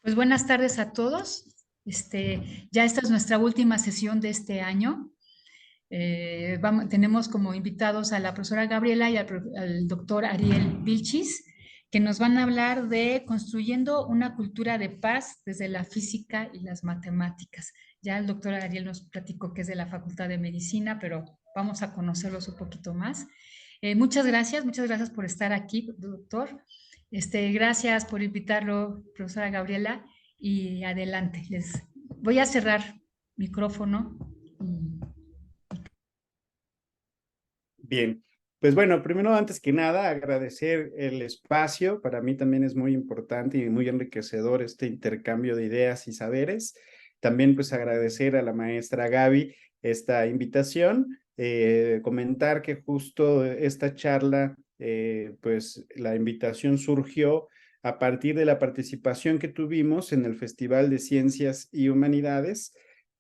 Pues buenas tardes a todos. Ya esta es nuestra última sesión de este año. Tenemos como invitados a la profesora Gabriela y al doctor Ariel Vilchis, que nos van a hablar de construyendo una cultura de paz desde la física y las matemáticas. Ya el doctor Ariel nos platicó que es de la Facultad de Medicina, pero vamos a conocerlos un poquito más. Muchas gracias por estar aquí, doctor. Gracias por invitarlo, profesora Gabriela, y adelante. Les voy a cerrar micrófono. Bien, pues bueno, primero, antes que nada, agradecer el espacio. Para mí también es muy importante y muy enriquecedor este intercambio de ideas y saberes. También pues agradecer a la maestra Gaby esta invitación. Comentar que justo esta charla, pues la invitación surgió a partir de la participación que tuvimos en el Festival de Ciencias y Humanidades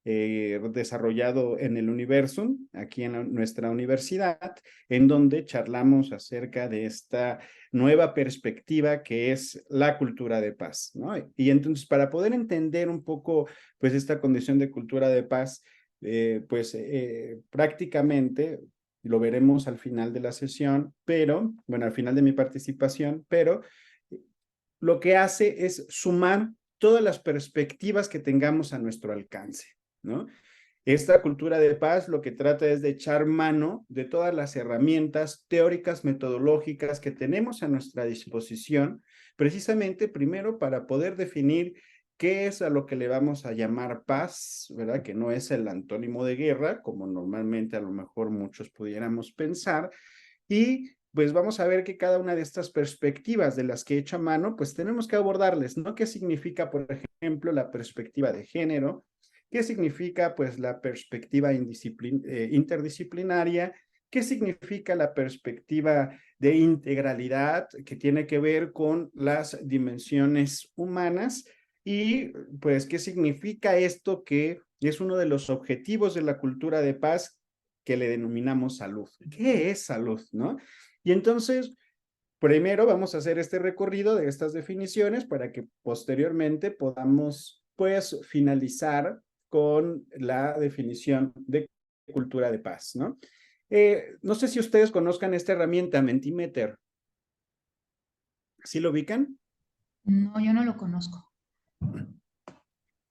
desarrollado en el Universum, aquí en nuestra universidad, en donde charlamos acerca de esta nueva perspectiva que es la cultura de paz, ¿no? Y entonces, para poder entender un poco, pues, esta condición de cultura de paz, prácticamente lo veremos al final de la sesión, pero, bueno, al final de mi participación, pero lo que hace es sumar todas las perspectivas que tengamos a nuestro alcance, ¿no? Esta cultura de paz lo que trata es de echar mano de todas las herramientas teóricas, metodológicas que tenemos a nuestra disposición, precisamente primero para poder definir qué es a lo que le vamos a llamar paz, ¿verdad? Que no es el antónimo de guerra, como normalmente a lo mejor muchos pudiéramos pensar, y pues vamos a ver que cada una de estas perspectivas de las que he hecho a mano, pues tenemos que abordarles, ¿no? ¿Qué significa, por ejemplo, la perspectiva de género? ¿Qué significa, pues, la perspectiva interdisciplinaria? ¿Qué significa la perspectiva de integralidad, que tiene que ver con las dimensiones humanas? Y, pues, ¿qué significa esto que es uno de los objetivos de la cultura de paz que le denominamos salud? ¿Qué es salud, no? Y entonces, primero vamos a hacer este recorrido de estas definiciones para que posteriormente podamos, pues, finalizar con la definición de cultura de paz, ¿no? No sé si ustedes conozcan esta herramienta, Mentimeter. ¿Sí lo ubican? No, yo no lo conozco.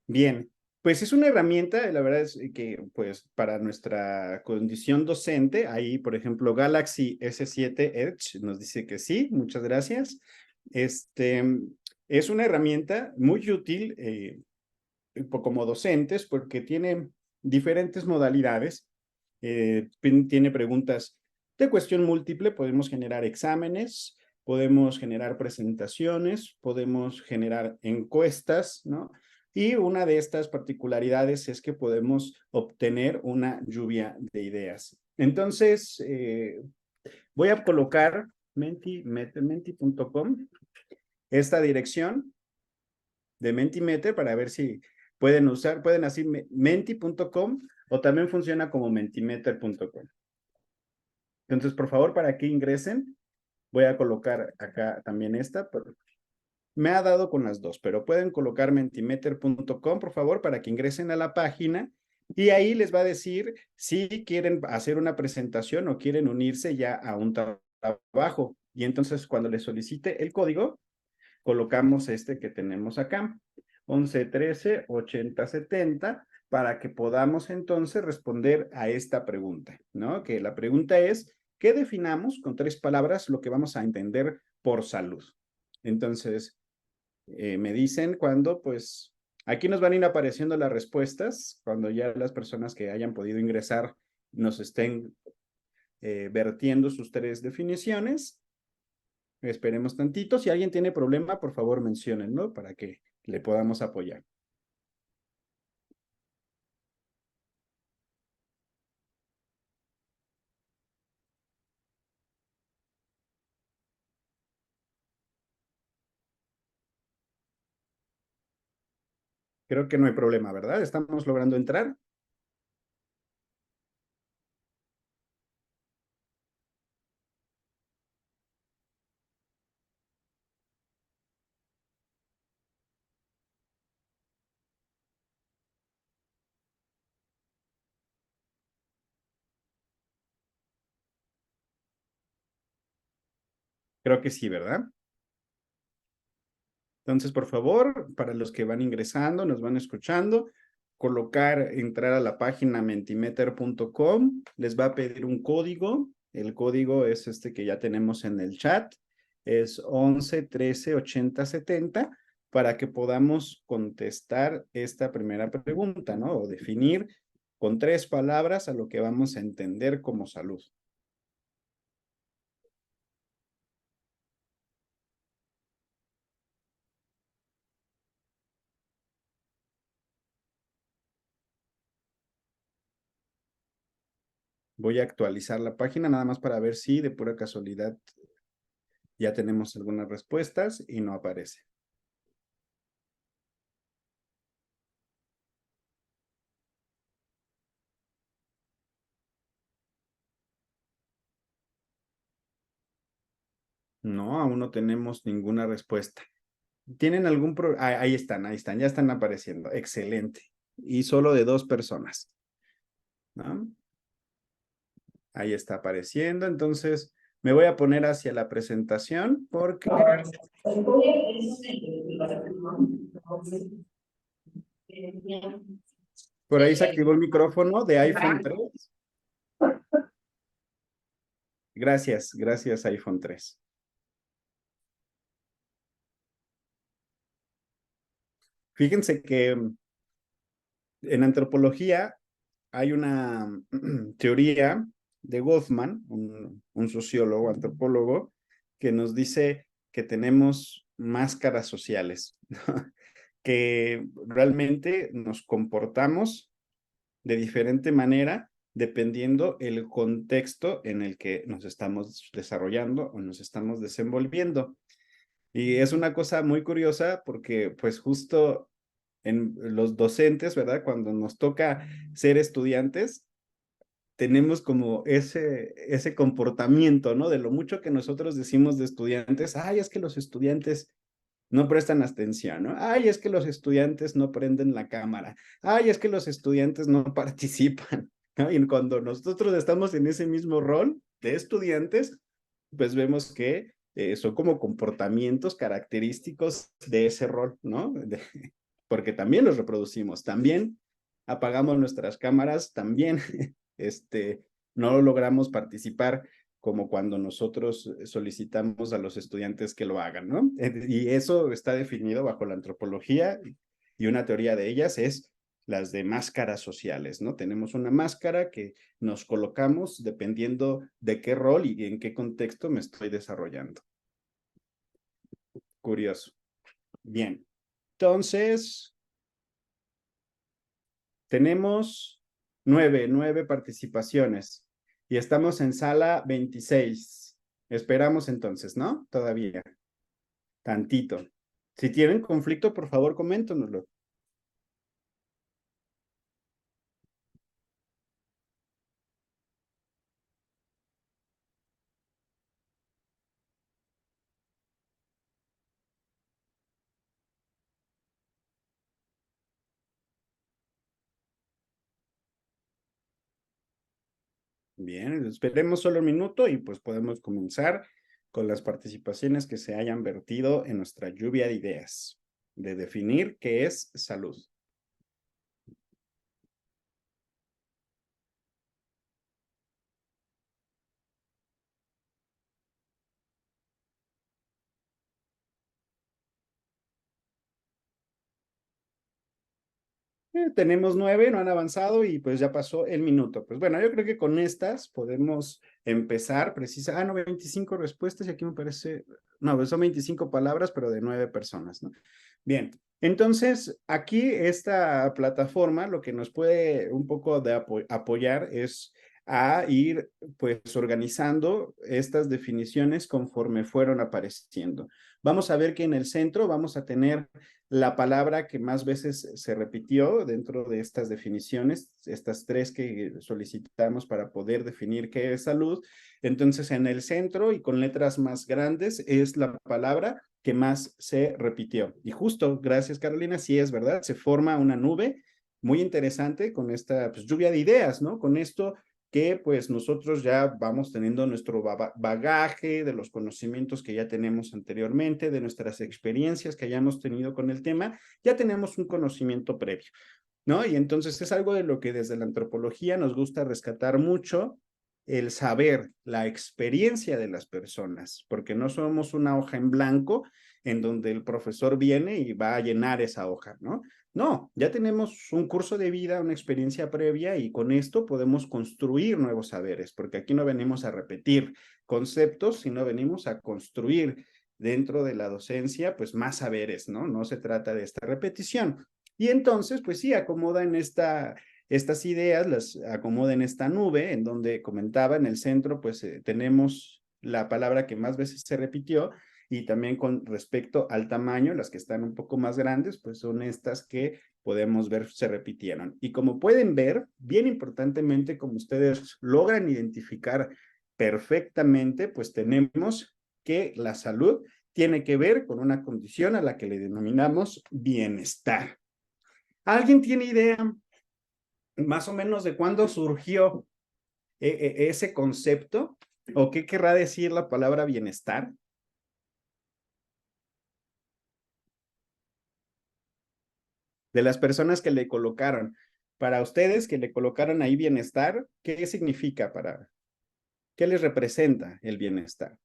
Bien, pues es una herramienta, la verdad es que pues para nuestra condición docente, ahí por ejemplo Galaxy S7 Edge nos dice que sí, muchas gracias. Este, es una herramienta muy útil como docentes porque tiene diferentes modalidades, tiene preguntas de cuestión múltiple, podemos generar exámenes, podemos generar presentaciones, podemos generar encuestas, ¿no? Y una de estas particularidades es que podemos obtener una lluvia de ideas. Entonces, voy a colocar menti.com, esta dirección de Mentimeter para ver si pueden así menti.com o también funciona como mentimeter.com. Entonces, por favor, para que ingresen, voy a colocar acá también esta, pero me ha dado con las dos, pero pueden colocar mentimeter.com, por favor, para que ingresen a la página y ahí les va a decir si quieren hacer una presentación o quieren unirse ya a un trabajo. Y entonces, cuando les solicite el código, colocamos este que tenemos acá, 11 13 80 70, para que podamos entonces responder a esta pregunta, ¿no? Que la pregunta es, ¿qué definamos con tres palabras lo que vamos a entender por salud? Entonces, me dicen cuando, pues, aquí nos van a ir apareciendo las respuestas, cuando ya las personas que hayan podido ingresar nos estén vertiendo sus tres definiciones. Esperemos tantito. Si alguien tiene problema, por favor mencionen, ¿no? Para que le podamos apoyar. Creo que no hay problema, ¿verdad? ¿Estamos logrando entrar? Creo que sí, ¿verdad? Entonces, por favor, para los que van ingresando, nos van escuchando, entrar a la página mentimeter.com, les va a pedir un código. El código es este que ya tenemos en el chat, es 11 13 80 70, para que podamos contestar esta primera pregunta, ¿no? O definir con 3 palabras a lo que vamos a entender como salud. Voy a actualizar la página nada más para ver si de pura casualidad ya tenemos algunas respuestas y no aparece. No, aún no tenemos ninguna respuesta. ¿Tienen algún problema? Ahí están, ya están apareciendo. Excelente. Y solo de 2 personas, ¿no? Ahí está apareciendo. Entonces, me voy a poner hacia la presentación porque por ahí se activó el micrófono de iPhone 3. Gracias iPhone 3. Fíjense que en antropología hay una teoría de Goffman, un sociólogo, antropólogo, que nos dice que tenemos máscaras sociales, que realmente nos comportamos de diferente manera dependiendo el contexto en el que nos estamos desarrollando o nos estamos desenvolviendo. Y es una cosa muy curiosa porque pues justo en los docentes, ¿verdad? Cuando nos toca ser estudiantes, tenemos como ese comportamiento, ¿no? De lo mucho que nosotros decimos de estudiantes, ay, es que los estudiantes no prestan atención, ¿no? Ay, es que los estudiantes no prenden la cámara. Ay, es que los estudiantes no participan, ¿no? Y cuando nosotros estamos en ese mismo rol de estudiantes, pues vemos que son como comportamientos característicos de ese rol, ¿no? Porque también los reproducimos, también apagamos nuestras cámaras, también no logramos participar como cuando nosotros solicitamos a los estudiantes que lo hagan, ¿no? Y eso está definido bajo la antropología y una teoría de ellas es las de máscaras sociales, ¿no? Tenemos una máscara que nos colocamos dependiendo de qué rol y en qué contexto me estoy desarrollando. Curioso. Bien. Entonces, tenemos 9 participaciones y estamos en sala 26. Esperamos entonces, ¿no? Todavía. Tantito. Si tienen conflicto, por favor, coméntanoslo. Bien, esperemos solo un minuto y pues podemos comenzar con las participaciones que se hayan vertido en nuestra lluvia de ideas, de definir qué es salud. Tenemos 9, no han avanzado y pues ya pasó el minuto. Pues bueno, yo creo que con estas podemos empezar no, 25 respuestas y aquí me parece, no, pues son 25 palabras, pero de 9 personas, ¿no? Bien, entonces aquí esta plataforma lo que nos puede un poco de apoyar es a ir pues organizando estas definiciones conforme fueron apareciendo. Vamos a ver que en el centro vamos a tener la palabra que más veces se repitió dentro de estas definiciones, estas 3 que solicitamos para poder definir qué es salud. Entonces, en el centro y con letras más grandes es la palabra que más se repitió. Y justo, gracias Carolina, sí es verdad, se forma una nube muy interesante con esta pues, lluvia de ideas, ¿no? Con esto que pues nosotros ya vamos teniendo nuestro bagaje de los conocimientos que ya tenemos anteriormente, de nuestras experiencias que hayamos tenido con el tema, ya tenemos un conocimiento previo, ¿no? Y entonces es algo de lo que desde la antropología nos gusta rescatar mucho, el saber, la experiencia de las personas, porque no somos una hoja en blanco en donde el profesor viene y va a llenar esa hoja, ¿no? No, ya tenemos un curso de vida, una experiencia previa y con esto podemos construir nuevos saberes, porque aquí no venimos a repetir conceptos, sino venimos a construir dentro de la docencia, pues más saberes, ¿no? No se trata de esta repetición. Y entonces, pues sí, acomoda en estas ideas, las acomoda en esta nube, en donde comentaba en el centro, pues tenemos la palabra que más veces se repitió, y también con respecto al tamaño, las que están un poco más grandes, pues son estas que podemos ver se repitieron. Y como pueden ver, bien importantemente, como ustedes logran identificar perfectamente, pues tenemos que la salud tiene que ver con una condición a la que le denominamos bienestar. ¿Alguien tiene idea más o menos de cuándo surgió ese concepto? ¿O qué querrá decir la palabra bienestar? De las personas que le colocaron. Para ustedes que le colocaron ahí bienestar, ¿qué significa qué les representa el bienestar?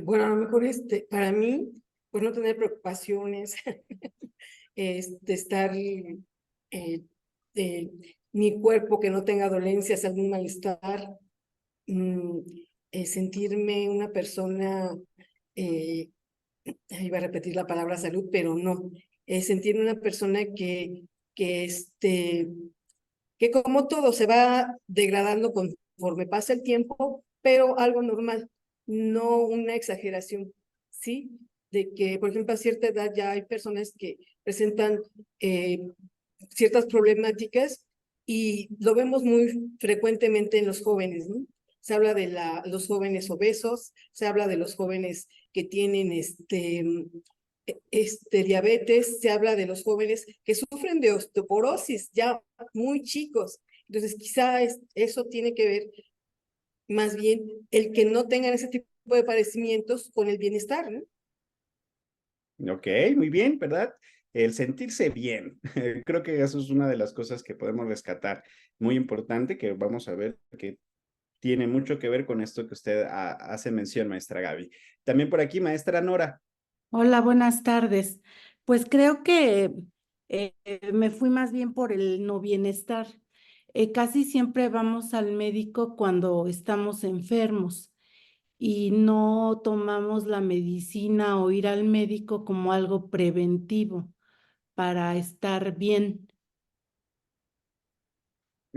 Bueno, a lo mejor para mí, pues no tener preocupaciones, estar, eh, mi cuerpo que no tenga dolencias, algún malestar, mm, sentirme una persona, iba a repetir la palabra salud, pero no, sentirme una persona que como todo se va degradando conforme pasa el tiempo, pero algo normal, no una exageración, ¿sí? De que, por ejemplo, a cierta edad ya hay personas que presentan ciertas problemáticas y lo vemos muy frecuentemente en los jóvenes, ¿no? Se habla de los jóvenes obesos, se habla de los jóvenes que tienen diabetes, se habla de los jóvenes que sufren de osteoporosis ya muy chicos. Entonces, quizá eso tiene que ver más bien el que no tengan ese tipo de padecimientos con el bienestar, ¿no? Ok, muy bien, ¿verdad? El sentirse bien. Creo que eso es una de las cosas que podemos rescatar. Muy importante, que vamos a ver que tiene mucho que ver con esto que usted hace mención, maestra Gaby. También por aquí, maestra Nora. Hola, buenas tardes. Pues creo que me fui más bien por el no bienestar. Casi siempre vamos al médico cuando estamos enfermos y no tomamos la medicina o ir al médico como algo preventivo para estar bien.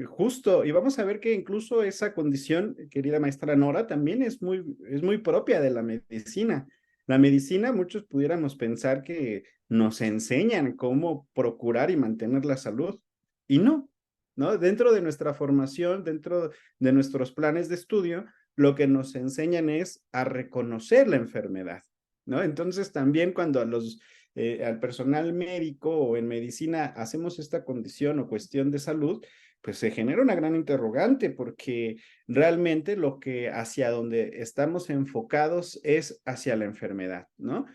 Justo, y vamos a ver que incluso esa condición, querida maestra Nora, también es muy propia de la medicina. La medicina, muchos pudiéramos pensar que nos enseñan cómo procurar y mantener la salud, y no, ¿no? Dentro de nuestra formación, dentro de nuestros planes de estudio, lo que nos enseñan es a reconocer la enfermedad, ¿no? Entonces también cuando al personal médico o en medicina hacemos esta condición o cuestión de salud, pues se genera una gran interrogante porque realmente lo que hacia donde estamos enfocados es hacia la enfermedad, ¿no?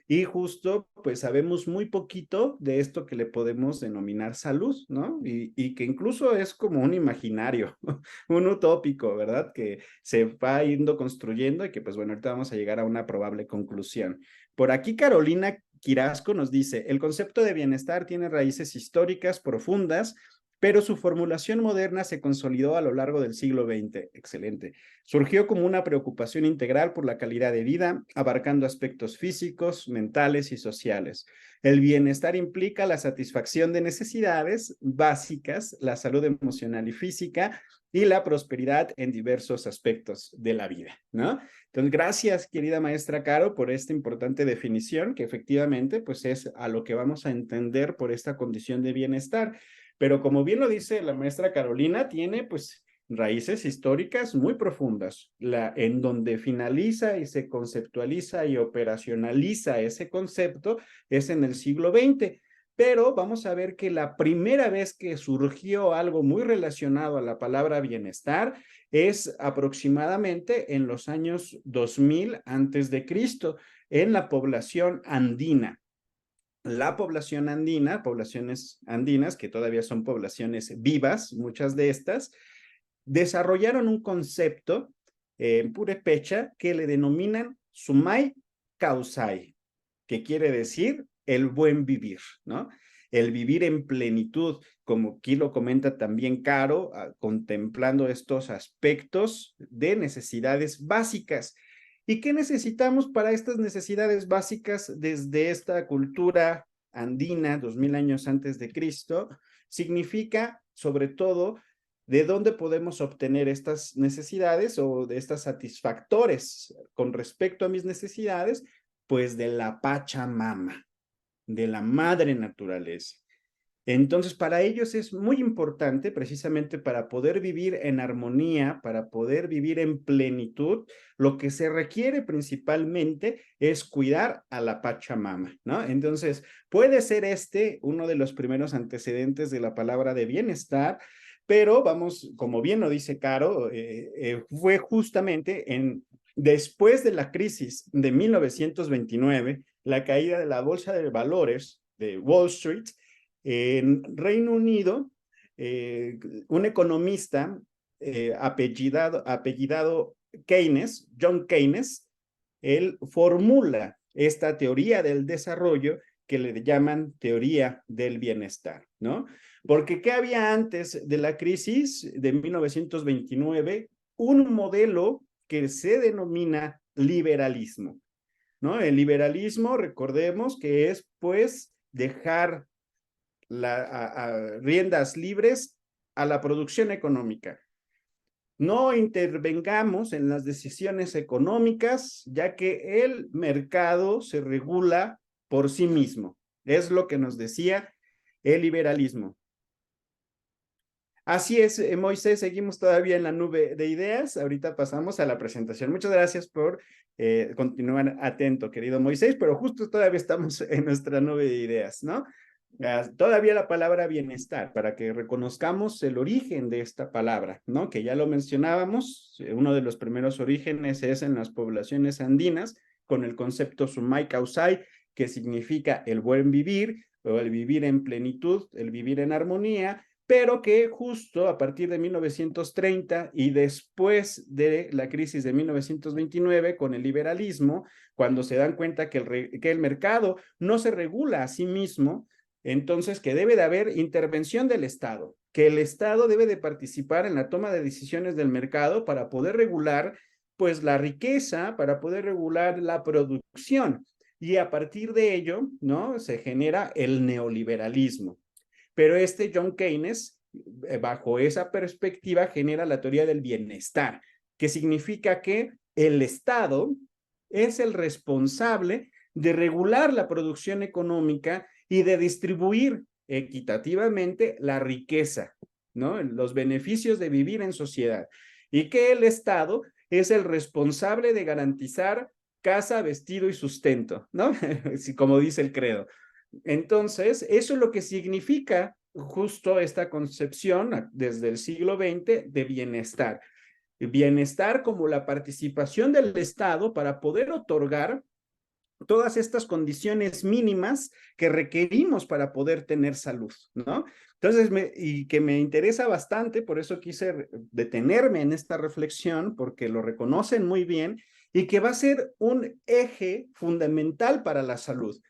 Y justo, pues sabemos muy poquito de esto que le podemos denominar salud, ¿no? Y que incluso es como un imaginario, un utópico, ¿verdad? Que se va yendo construyendo y que, pues bueno, ahorita vamos a llegar a una probable conclusión. Por aquí Carolina Quirasco nos dice, el concepto de bienestar tiene raíces históricas profundas, pero su formulación moderna se consolidó a lo largo del siglo XX. Excelente. Surgió como una preocupación integral por la calidad de vida, abarcando aspectos físicos, mentales y sociales. El bienestar implica la satisfacción de necesidades básicas, la salud emocional y física, y la prosperidad en diversos aspectos de la vida, ¿no? Entonces, gracias, querida maestra Caro, por esta importante definición, que efectivamente, pues es a lo que vamos a entender por esta condición de bienestar. Pero como bien lo dice la maestra Carolina, tiene pues raíces históricas muy profundas, en donde finaliza y se conceptualiza y operacionaliza ese concepto es en el siglo XX. pero vamos a ver que la primera vez que surgió algo muy relacionado a la palabra bienestar es aproximadamente en los años 2000 antes de Cristo, en la población andina. La población andina, poblaciones andinas, que todavía son poblaciones vivas, muchas de estas, desarrollaron un concepto en purépecha que le denominan Sumai Causai, que quiere decir el buen vivir, ¿no? El vivir en plenitud, como aquí lo comenta también Caro, contemplando estos aspectos de necesidades básicas. ¿Y qué necesitamos para estas necesidades básicas desde esta cultura andina, 2000 años antes de Cristo? Significa, sobre todo, de dónde podemos obtener estas necesidades o de estos satisfactores con respecto a mis necesidades, pues de la Pachamama, de la madre naturaleza. Entonces, para ellos es muy importante, precisamente para poder vivir en armonía, para poder vivir en plenitud, lo que se requiere principalmente es cuidar a la Pachamama, ¿no? Entonces, puede ser uno de los primeros antecedentes de la palabra de bienestar, pero vamos, como bien lo dice Caro, fue justamente después de la crisis de 1929, la caída de la bolsa de valores de Wall Street, en Reino Unido, un economista apellidado Keynes, John Keynes, él formula esta teoría del desarrollo que le llaman teoría del bienestar, ¿no? Porque ¿qué había antes de la crisis de 1929? Un modelo que se denomina liberalismo, ¿no? El liberalismo, recordemos que es, pues, dejar riendas libres a la producción económica. No intervengamos en las decisiones económicas, ya que el mercado se regula por sí mismo. Es lo que nos decía el liberalismo. Así es, Moisés, seguimos todavía en la nube de ideas. Ahorita pasamos a la presentación. Muchas gracias por continuar atento, querido Moisés, pero justo todavía estamos en nuestra nube de ideas, ¿no? Todavía la palabra bienestar, para que reconozcamos el origen de esta palabra, ¿no? Que ya lo mencionábamos, uno de los primeros orígenes es en las poblaciones andinas, con el concepto Sumai Causai, que significa el buen vivir, o el vivir en plenitud, el vivir en armonía, pero que justo a partir de 1930 y después de la crisis de 1929 con el liberalismo, cuando se dan cuenta que el mercado no se regula a sí mismo, entonces que debe de haber intervención del Estado, que el Estado debe de participar en la toma de decisiones del mercado para poder regular, pues, la riqueza, para poder regular la producción. Y a partir de ello, ¿no? Se genera el neoliberalismo. Pero John Keynes, bajo esa perspectiva, genera la teoría del bienestar, que significa que el Estado es el responsable de regular la producción económica y de distribuir equitativamente la riqueza, ¿no? Los beneficios de vivir en sociedad. Y que el Estado es el responsable de garantizar casa, vestido y sustento, ¿no? Como dice el credo. Entonces, eso es lo que significa justo esta concepción desde el siglo XX de bienestar. Bienestar como la participación del Estado para poder otorgar todas estas condiciones mínimas que requerimos para poder tener salud, ¿no? Entonces, y que me interesa bastante, por eso quise detenerme en esta reflexión, porque lo reconocen muy bien y que va a ser un eje fundamental para la salud.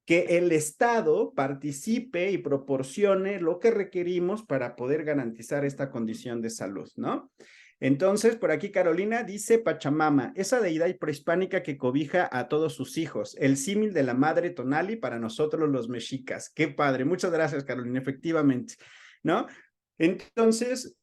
Que el Estado participe y proporcione lo que requerimos para poder garantizar esta condición de salud, ¿no? Entonces, por aquí Carolina dice Pachamama, esa deidad prehispánica que cobija a todos sus hijos, el símil de la madre Tonali para nosotros los mexicas. Qué padre, muchas gracias Carolina, efectivamente, ¿no? Entonces,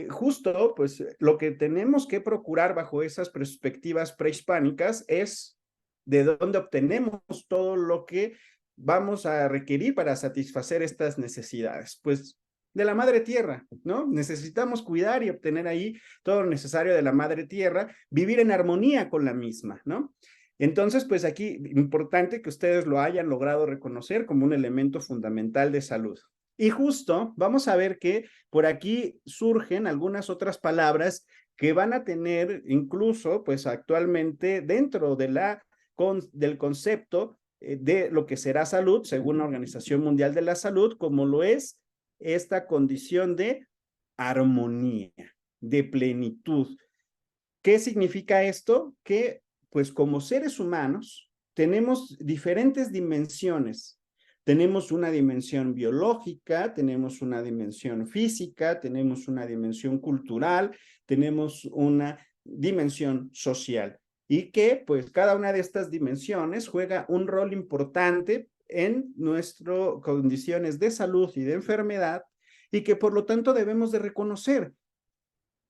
justo, pues, lo que tenemos que procurar bajo esas perspectivas prehispánicas es de dónde obtenemos todo lo que vamos a requerir para satisfacer estas necesidades. Pues de la madre tierra, ¿no? Necesitamos cuidar y obtener ahí todo lo necesario de la madre tierra, vivir en armonía con la misma, ¿no? Entonces, pues aquí, importante que ustedes lo hayan logrado reconocer como un elemento fundamental de salud. Y justo vamos a ver que por aquí surgen algunas otras palabras que van a tener incluso, pues actualmente dentro de del concepto de lo que será salud, según la Organización Mundial de la Salud, como lo es esta condición de armonía, de plenitud. ¿Qué significa esto? Que pues como seres humanos tenemos diferentes dimensiones. Tenemos una dimensión biológica, tenemos una dimensión física, tenemos una dimensión cultural, tenemos una dimensión social. Y que pues cada una de estas dimensiones juega un rol importante en nuestras condiciones de salud y de enfermedad y que por lo tanto debemos de reconocer.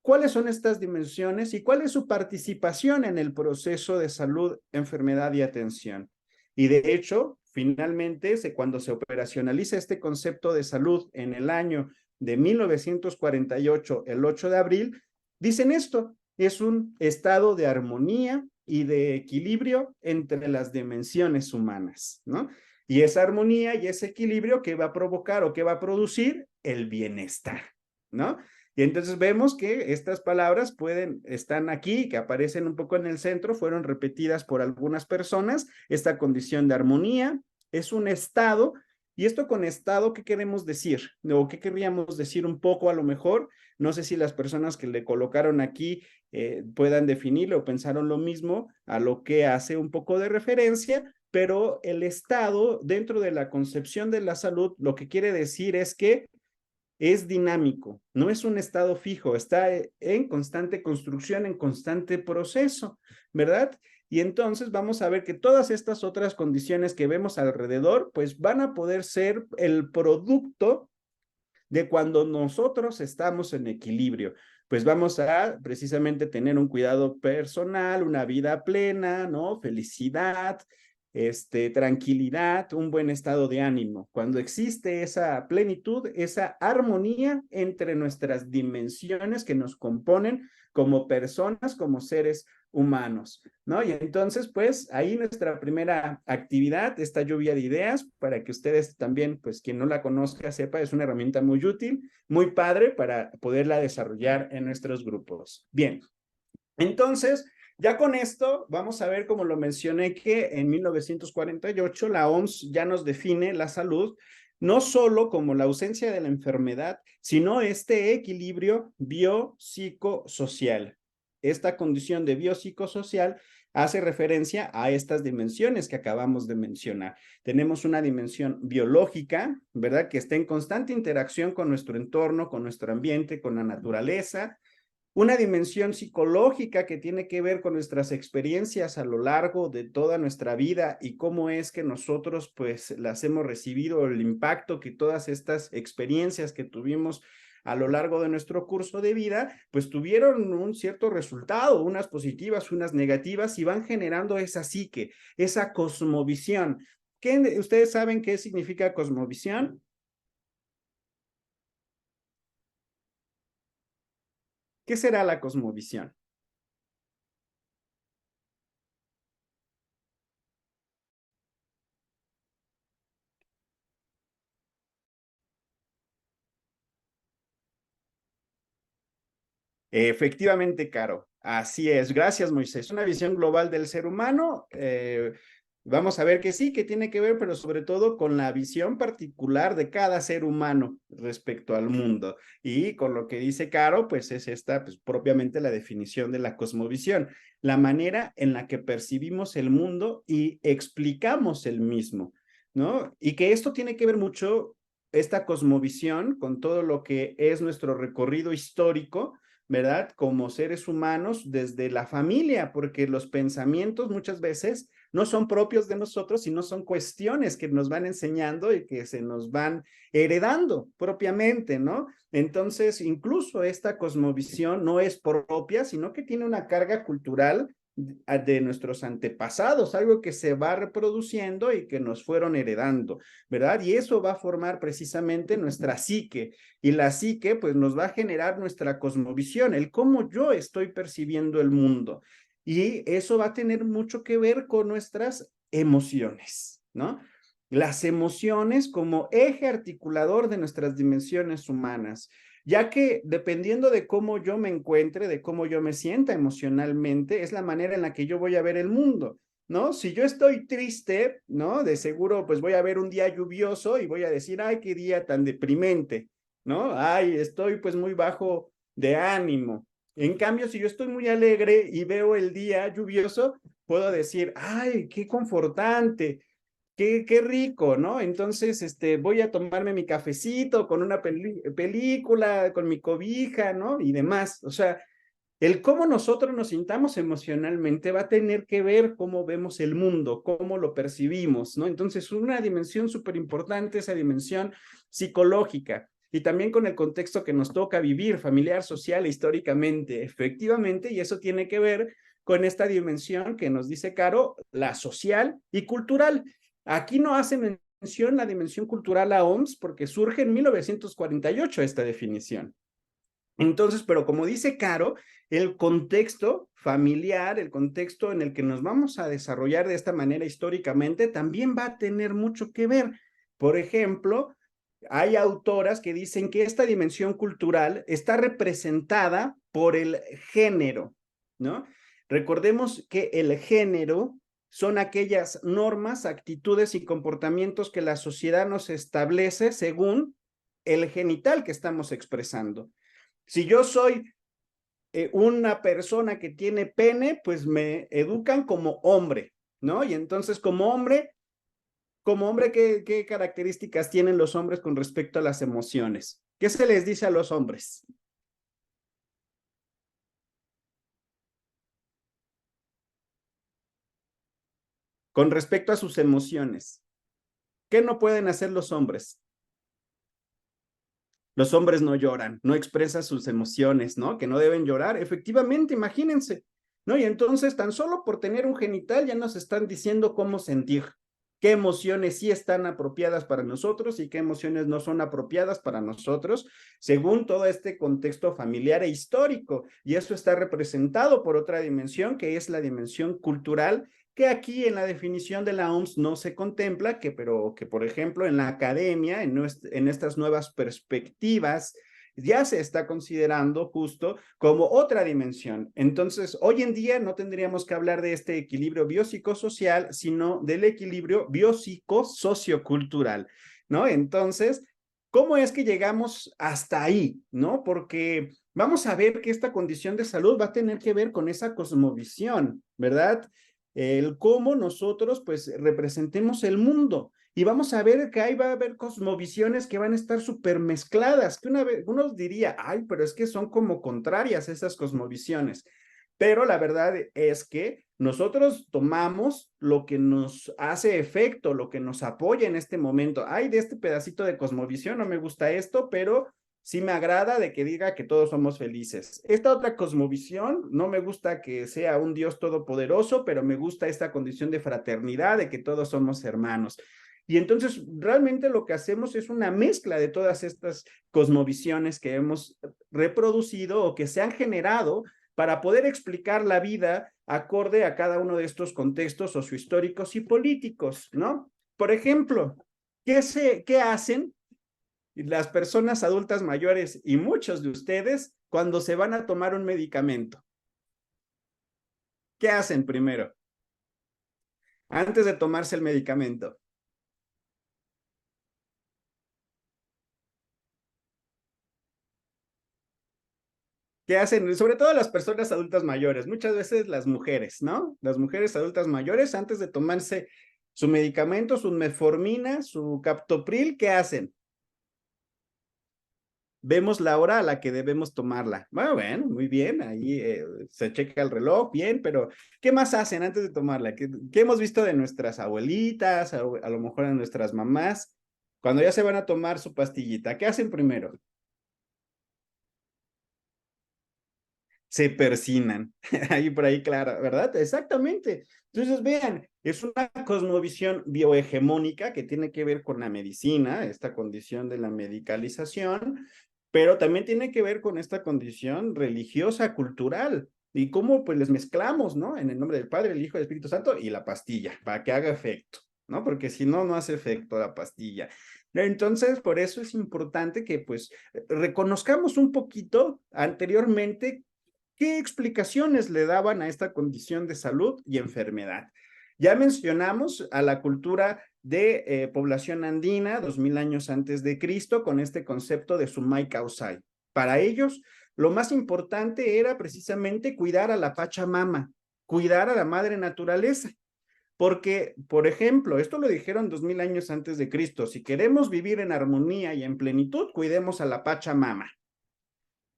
¿Cuáles son estas dimensiones y cuál es su participación en el proceso de salud, enfermedad y atención? Y de hecho, finalmente, cuando se operacionaliza este concepto de salud en el año de 1948, el 8 de abril, dicen esto, es un estado de armonía y de equilibrio entre las dimensiones humanas, ¿no? Y esa armonía y ese equilibrio que va a provocar o que va a producir el bienestar, ¿no? Y entonces vemos que estas palabras están aquí, que aparecen un poco en el centro, fueron repetidas por algunas personas. Esta condición de armonía es un estado, y esto con estado, ¿qué queremos decir? O ¿qué querríamos decir un poco a lo mejor? No sé si las personas que le colocaron aquí puedan definirlo o pensaron lo mismo a lo que hace un poco de referencia, pero el estado dentro de la concepción de la salud, lo que quiere decir es que es dinámico, no es un estado fijo, está en constante construcción, en constante proceso, ¿verdad? Y entonces vamos a ver que todas estas otras condiciones que vemos alrededor, pues van a poder ser el producto de cuando nosotros estamos en equilibrio. Pues vamos a precisamente tener un cuidado personal, una vida plena, ¿no? Felicidad, tranquilidad, un buen estado de ánimo. Cuando existe esa plenitud, esa armonía entre nuestras dimensiones que nos componen como personas, como seres humanos, ¿no? Y entonces, pues, ahí nuestra primera actividad, esta lluvia de ideas, para que ustedes también, pues, quien no la conozca, sepa, es una herramienta muy útil, muy padre para poderla desarrollar en nuestros grupos. Bien, entonces, ya con esto vamos a ver, como lo mencioné, que en 1948 la OMS ya nos define la salud no solo como la ausencia de la enfermedad, sino este equilibrio biopsicosocial. Esta condición de biopsicosocial hace referencia a estas dimensiones que acabamos de mencionar. Tenemos una dimensión biológica, ¿verdad? Que está en constante interacción con nuestro entorno, con nuestro ambiente, con la naturaleza. Una dimensión psicológica que tiene que ver con nuestras experiencias a lo largo de toda nuestra vida y cómo es que nosotros pues las hemos recibido, el impacto que todas estas experiencias que tuvimos a lo largo de nuestro curso de vida, pues tuvieron un cierto resultado, unas positivas, unas negativas, y van generando esa psique, esa cosmovisión. ¿Ustedes saben qué significa cosmovisión? ¿Qué será la cosmovisión? Efectivamente, Caro. Así es. Gracias, Moisés. Una visión global del ser humano. Vamos a ver que sí, que tiene que ver, pero sobre todo con la visión particular de cada ser humano respecto al mundo. Y con lo que dice Caro, pues es esta, pues propiamente la definición de la cosmovisión, la manera en la que percibimos el mundo y explicamos el mismo, ¿no? Y que esto tiene que ver mucho, esta cosmovisión, con todo lo que es nuestro recorrido histórico, ¿verdad? Como seres humanos desde la familia, porque los pensamientos muchas veces no son propios de nosotros, sino son cuestiones que nos van enseñando y que se nos van heredando propiamente, ¿no? Entonces, incluso esta cosmovisión no es propia, sino que tiene una carga cultural de nuestros antepasados, algo que se va reproduciendo y que nos fueron heredando, ¿verdad? Y eso va a formar precisamente nuestra psique, y la psique pues nos va a generar nuestra cosmovisión, el cómo yo estoy percibiendo el mundo. y eso va a tener mucho que ver con nuestras emociones, ¿no? Las emociones como eje articulador de nuestras dimensiones humanas, ya que dependiendo de cómo yo me encuentre, de cómo yo me sienta emocionalmente, es la manera en la que yo voy a ver el mundo, ¿no? Si yo estoy triste, ¿no? De seguro, pues voy a ver un día lluvioso y voy a decir, ay, qué día tan deprimente, ¿no? Ay, estoy pues muy bajo de ánimo. En cambio, si yo estoy muy alegre y veo el día lluvioso, puedo decir, ay, qué confortante, qué rico, ¿no? Entonces, voy a tomarme mi cafecito con una película, con mi cobija, ¿no? Y demás. O sea, el cómo nosotros nos sintamos emocionalmente va a tener que ver cómo vemos el mundo, cómo lo percibimos, ¿no? Entonces, una dimensión súper importante, esa dimensión psicológica y también con el contexto que nos toca vivir, familiar, social, históricamente, efectivamente, y eso tiene que ver con esta dimensión que nos dice Caro, la social y cultural. Aquí no hace mención la dimensión cultural la OMS porque surge en 1948 esta definición. Entonces, pero como dice Caro, el contexto familiar, el contexto en el que nos vamos a desarrollar de esta manera históricamente, también va a tener mucho que ver. Por ejemplo, hay autoras que dicen que esta dimensión cultural está representada por el género, ¿no? Recordemos que el género son aquellas normas, actitudes y comportamientos que la sociedad nos establece según el genital que estamos expresando. Si yo soy una persona que tiene pene, pues me educan como hombre, ¿no? Y entonces como hombre, ¿qué características tienen los hombres con respecto a las emociones? ¿Qué se les dice a los hombres? Con respecto a sus emociones. ¿Qué no pueden hacer los hombres? Los hombres no lloran, no expresan sus emociones, ¿no? Que no deben llorar. Efectivamente, imagínense, ¿no? Y entonces, tan solo por tener un genital ya nos están diciendo cómo sentir, qué emociones sí están apropiadas para nosotros y qué emociones no son apropiadas para nosotros, según todo este contexto familiar e histórico. Y eso está representado por otra dimensión, que es la dimensión cultural, que aquí en la definición de la OMS no se contempla, pero que por ejemplo en la academia, en estas nuevas perspectivas, ya se está considerando justo como otra dimensión. Entonces, hoy en día no tendríamos que hablar de este equilibrio biopsicosocial, sino del equilibrio biopsicosociocultural, ¿no? Entonces, ¿cómo es que llegamos hasta ahí, no? Porque vamos a ver que esta condición de salud va a tener que ver con esa cosmovisión, ¿verdad? El cómo nosotros pues representemos el mundo y vamos a ver que ahí va a haber cosmovisiones que van a estar súper mezcladas, que uno diría, ay, pero es que son como contrarias esas cosmovisiones, pero la verdad es que nosotros tomamos lo que nos hace efecto, lo que nos apoya en este momento. Ay, de este pedacito de cosmovisión no me gusta esto, pero sí me agrada de que diga que todos somos felices. Esta otra cosmovisión, no me gusta que sea un Dios todopoderoso, pero me gusta esta condición de fraternidad, de que todos somos hermanos. Y entonces realmente lo que hacemos es una mezcla de todas estas cosmovisiones que hemos reproducido o que se han generado para poder explicar la vida acorde a cada uno de estos contextos sociohistóricos y políticos, ¿no? Por ejemplo, ¿qué hacen las personas adultas mayores y muchos de ustedes cuando se van a tomar un medicamento? ¿Qué hacen primero? Antes de tomarse el medicamento. ¿Qué hacen? Sobre todo las personas adultas mayores, muchas veces las mujeres, ¿no? Las mujeres adultas mayores, antes de tomarse su medicamento, su metformina, su captopril, ¿qué hacen? Vemos la hora a la que debemos tomarla. Bueno, muy bien, ahí se checa el reloj, bien, pero ¿qué más hacen antes de tomarla? ¿Qué hemos visto de nuestras abuelitas, a lo mejor de nuestras mamás? Cuando ya se van a tomar su pastillita, ¿qué hacen primero? Se persinan. Ahí por ahí, claro, ¿verdad? Exactamente. Entonces, vean, es una cosmovisión biohegemónica que tiene que ver con la medicina, esta condición de la medicalización, pero también tiene que ver con esta condición religiosa, cultural. Y cómo pues les mezclamos, ¿no? En el nombre del Padre, el Hijo y el Espíritu Santo y la pastilla, para que haga efecto, ¿no? Porque si no, no hace efecto la pastilla. Entonces, por eso es importante que pues reconozcamos un poquito anteriormente qué explicaciones le daban a esta condición de salud y enfermedad. Ya mencionamos a la cultura de población andina, 2000 años antes de Cristo, con este concepto de sumai causai. Para ellos, lo más importante era precisamente cuidar a la Pachamama, cuidar a la madre naturaleza. Porque, por ejemplo, esto lo dijeron 2000 años antes de Cristo, si queremos vivir en armonía y en plenitud, cuidemos a la Pachamama.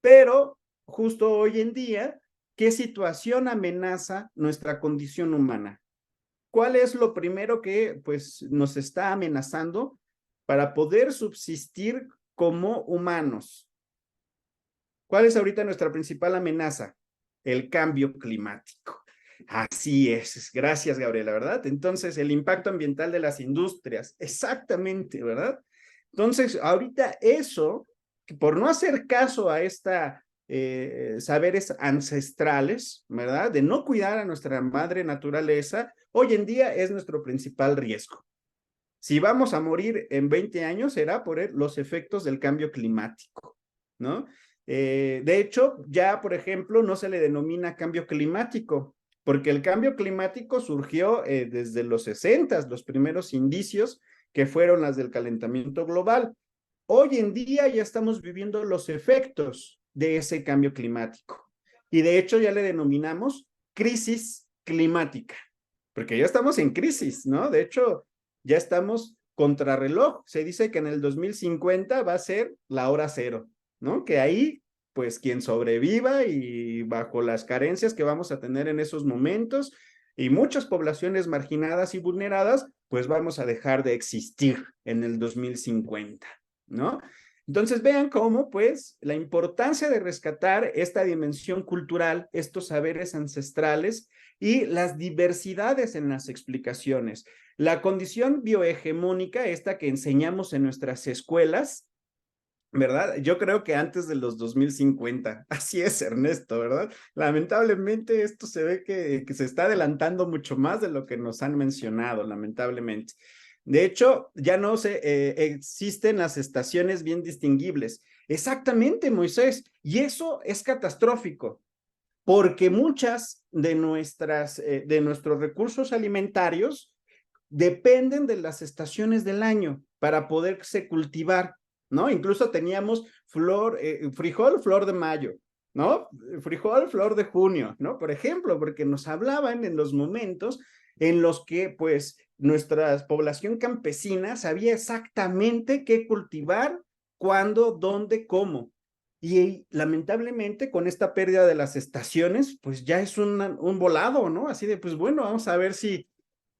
Pero, justo hoy en día, ¿qué situación amenaza nuestra condición humana? ¿Cuál es lo primero que pues, nos está amenazando para poder subsistir como humanos? ¿Cuál es ahorita nuestra principal amenaza? El cambio climático. Así es, gracias Gabriela, ¿verdad? Entonces, el impacto ambiental de las industrias, exactamente, ¿verdad? Entonces, ahorita eso, por no hacer caso a esta saberes ancestrales, ¿verdad? De no cuidar a nuestra madre naturaleza, hoy en día es nuestro principal riesgo. Si vamos a morir en 20 años, será por los efectos del cambio climático, ¿no? De hecho, ya, por ejemplo, no se le denomina cambio climático, porque el cambio climático surgió desde los 60, los primeros indicios que fueron las del calentamiento global. Hoy en día ya estamos viviendo los efectos de ese cambio climático. Y de hecho ya le denominamos crisis climática, porque ya estamos en crisis, ¿no? De hecho, ya estamos contrarreloj. Se dice que en el 2050 va a ser la hora cero, ¿no? Que ahí, pues quien sobreviva y bajo las carencias que vamos a tener en esos momentos y muchas poblaciones marginadas y vulneradas, pues vamos a dejar de existir en el 2050, ¿no? Entonces vean cómo, pues, la importancia de rescatar esta dimensión cultural, estos saberes ancestrales y las diversidades en las explicaciones. La condición biohegemónica, esta que enseñamos en nuestras escuelas, ¿verdad? Yo creo que antes de los 2050. Así es, Ernesto, ¿verdad? Lamentablemente esto se ve que se está adelantando mucho más de lo que nos han mencionado, lamentablemente. De hecho, ya no existen las estaciones bien distinguibles. Exactamente, Moisés. Y eso es catastrófico, porque muchas de nuestros recursos alimentarios dependen de las estaciones del año para poderse cultivar, ¿no? Incluso teníamos frijol, flor de mayo, ¿no? Frijol, flor de junio, ¿no? Por ejemplo, porque nos hablaban en los momentos en los que, pues, nuestra población campesina sabía exactamente qué cultivar, cuándo, dónde, cómo. Y lamentablemente con esta pérdida de las estaciones, pues ya es un volado, ¿no? Así de, pues bueno, vamos a ver si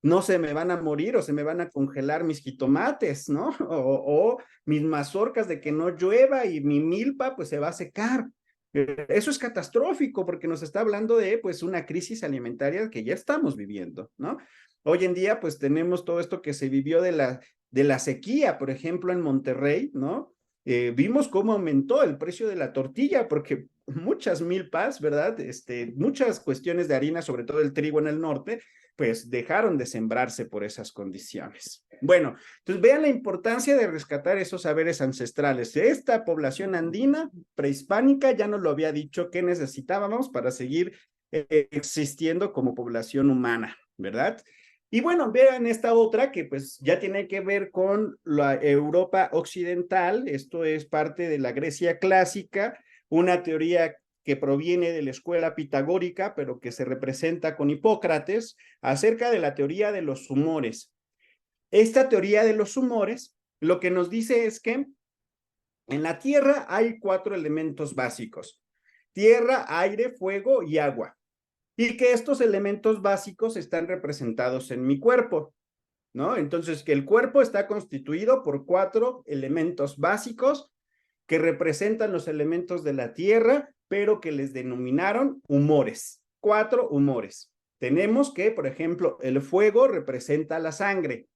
no se me van a morir o se me van a congelar mis jitomates, ¿no? O mis mazorcas de que no llueva y mi milpa pues se va a secar. Eso es catastrófico porque nos está hablando de pues una crisis alimentaria que ya estamos viviendo, ¿no? Hoy en día pues tenemos todo esto que se vivió de la sequía, por ejemplo en Monterrey, ¿no? Vimos cómo aumentó el precio de la tortilla porque muchas milpas, ¿verdad? Muchas cuestiones de harina, sobre todo el trigo en el norte, pues dejaron de sembrarse por esas condiciones. Bueno, entonces vean la importancia de rescatar esos saberes ancestrales. Esta población andina prehispánica ya nos lo había dicho que necesitábamos para seguir existiendo como población humana, ¿verdad? Y bueno, vean esta otra que pues ya tiene que ver con la Europa occidental, esto es parte de la Grecia clásica, una teoría que proviene de la escuela pitagórica, pero que se representa con Hipócrates, acerca de la teoría de los humores. Esta teoría de los humores lo que nos dice es que en la Tierra hay 4 elementos básicos: tierra, aire, fuego y agua. Y que estos elementos básicos están representados en mi cuerpo, ¿no? Entonces, que el cuerpo está constituido por 4 elementos básicos que representan los elementos de la tierra, pero que les denominaron humores. 4 humores. Tenemos que, por ejemplo, el fuego representa la sangre,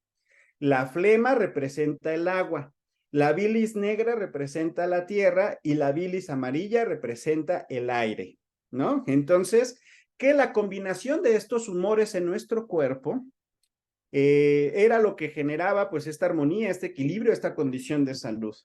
la flema representa el agua, la bilis negra representa la tierra y la bilis amarilla representa el aire. ¿no? Entonces, que la combinación de estos humores en nuestro cuerpo era lo que generaba pues esta armonía, este equilibrio, esta condición de salud.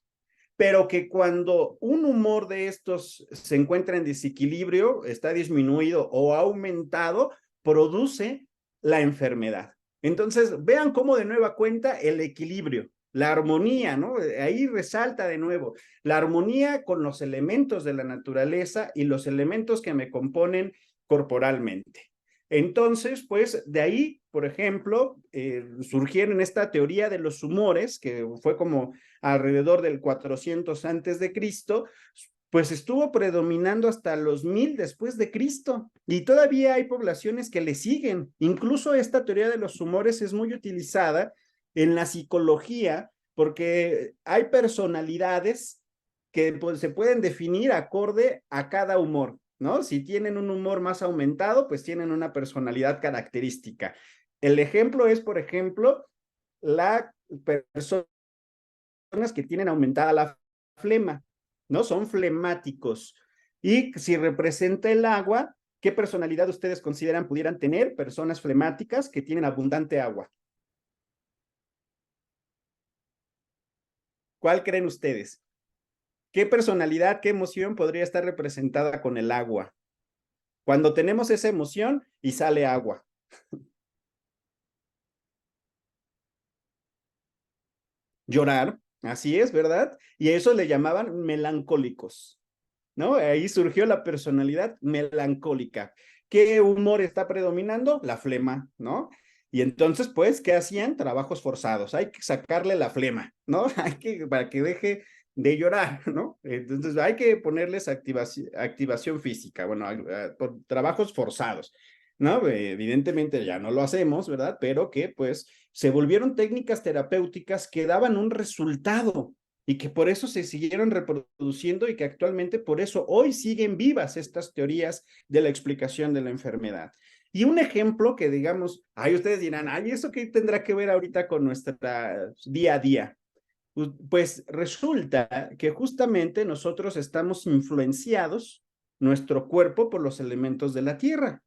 Pero que cuando un humor de estos se encuentra en desequilibrio, está disminuido o aumentado, produce la enfermedad. Entonces, vean cómo de nueva cuenta el equilibrio, la armonía, ¿no? Ahí resalta de nuevo la armonía con los elementos de la naturaleza y los elementos que me componen corporalmente. Entonces, pues de ahí, por ejemplo, surgieron esta teoría de los humores, que fue como alrededor del 400 antes de Cristo, pues estuvo predominando hasta los 1000 después de Cristo, y todavía hay poblaciones que le siguen. Incluso esta teoría de los humores es muy utilizada en la psicología, porque hay personalidades que pues, se pueden definir acorde a cada humor, ¿no? Si tienen un humor más aumentado, pues tienen una personalidad característica. El ejemplo es, por ejemplo, la persona que tienen aumentada la flema, ¿no? Son flemáticos. Y si representa el agua, ¿qué personalidad ustedes consideran pudieran tener personas flemáticas que tienen abundante agua? ¿Cuál creen ustedes? ¿Qué personalidad, qué emoción podría estar representada con el agua? Cuando tenemos esa emoción y sale agua. Llorar, así es, ¿verdad? Y a eso le llamaban melancólicos, ¿no? Ahí surgió la personalidad melancólica. ¿Qué humor está predominando? La flema, ¿no? Y entonces, pues, ¿qué hacían? Trabajos forzados. Hay que sacarle la flema, ¿no? Para que deje de llorar, ¿no? Entonces, hay que ponerles activación física, bueno, por trabajos forzados, ¿no? Evidentemente ya no lo hacemos, ¿verdad? Pero que, pues, se volvieron técnicas terapéuticas que daban un resultado y que por eso se siguieron reproduciendo y que actualmente por eso hoy siguen vivas estas teorías de la explicación de la enfermedad. Y un ejemplo que digamos, ahí ustedes dirán, ay, ¿eso qué tendrá que ver ahorita con nuestra día a día? Pues resulta que justamente nosotros estamos influenciados, nuestro cuerpo, por los elementos de la tierra.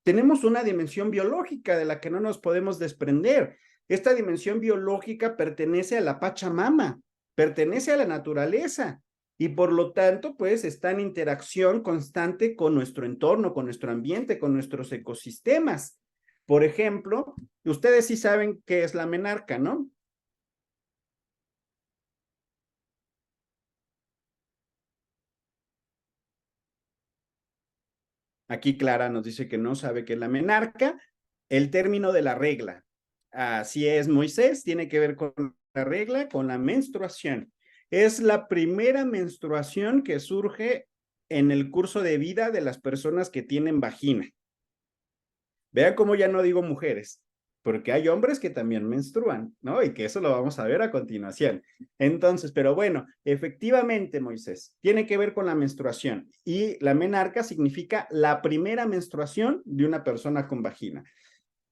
Tenemos una dimensión biológica de la que no nos podemos desprender. Esta dimensión biológica pertenece a la Pachamama, pertenece a la naturaleza y por lo tanto, pues está en interacción constante con nuestro entorno, con nuestro ambiente, con nuestros ecosistemas. Por ejemplo, ustedes sí saben qué es la menarca, ¿no? Aquí Clara nos dice que no sabe qué es la menarca, el término de la regla. Así es, Moisés, tiene que ver con la regla, con la menstruación. Es la primera menstruación que surge en el curso de vida de las personas que tienen vagina. Vean cómo ya no digo mujeres, porque hay hombres que también menstruan, ¿no? Y que eso lo vamos a ver a continuación. Entonces, pero bueno, efectivamente, Moisés, tiene que ver con la menstruación y la menarca significa la primera menstruación de una persona con vagina.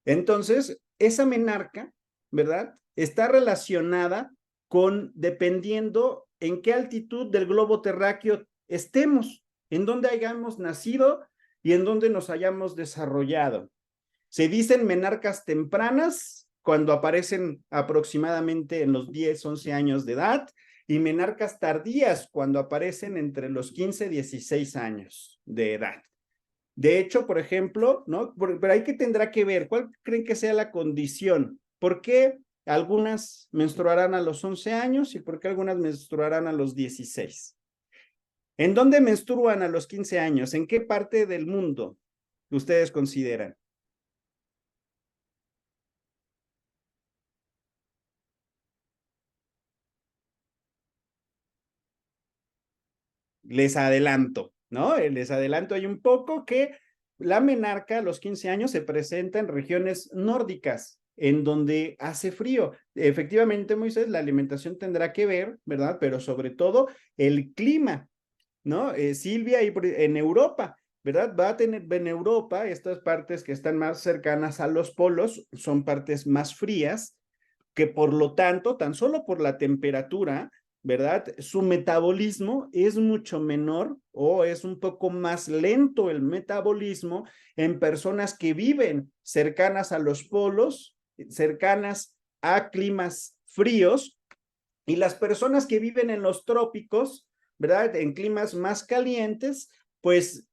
Entonces, esa menarca, ¿verdad? Está relacionada con, dependiendo en qué altitud del globo terráqueo estemos, en dónde hayamos nacido y en dónde nos hayamos desarrollado. Se dicen menarcas tempranas cuando aparecen aproximadamente en los 10, 11 años de edad y menarcas tardías cuando aparecen entre los 15 y 16 años de edad. De hecho, por ejemplo, ¿no? Pero ahí que tendrá que ver, ¿cuál creen que sea la condición? ¿Por qué algunas menstruarán a los 11 años y por qué algunas menstruarán a los 16? ¿En dónde menstruan a los 15 años? ¿En qué parte del mundo ustedes consideran? Les adelanto, ¿no? Les adelanto ahí un poco que la menarca a los 15 años se presenta en regiones nórdicas, en donde hace frío. Efectivamente, Moisés, la alimentación tendrá que ver, ¿verdad? Pero sobre todo el clima, ¿no? Silvia, en Europa, ¿verdad? Va a tener en Europa, estas partes que están más cercanas a los polos son partes más frías, que por lo tanto, tan solo por la temperatura, ¿verdad? Su metabolismo es mucho menor o es un poco más lento el metabolismo en personas que viven cercanas a los polos, cercanas a climas fríos, y las personas que viven en los trópicos, ¿verdad? En climas más calientes, pues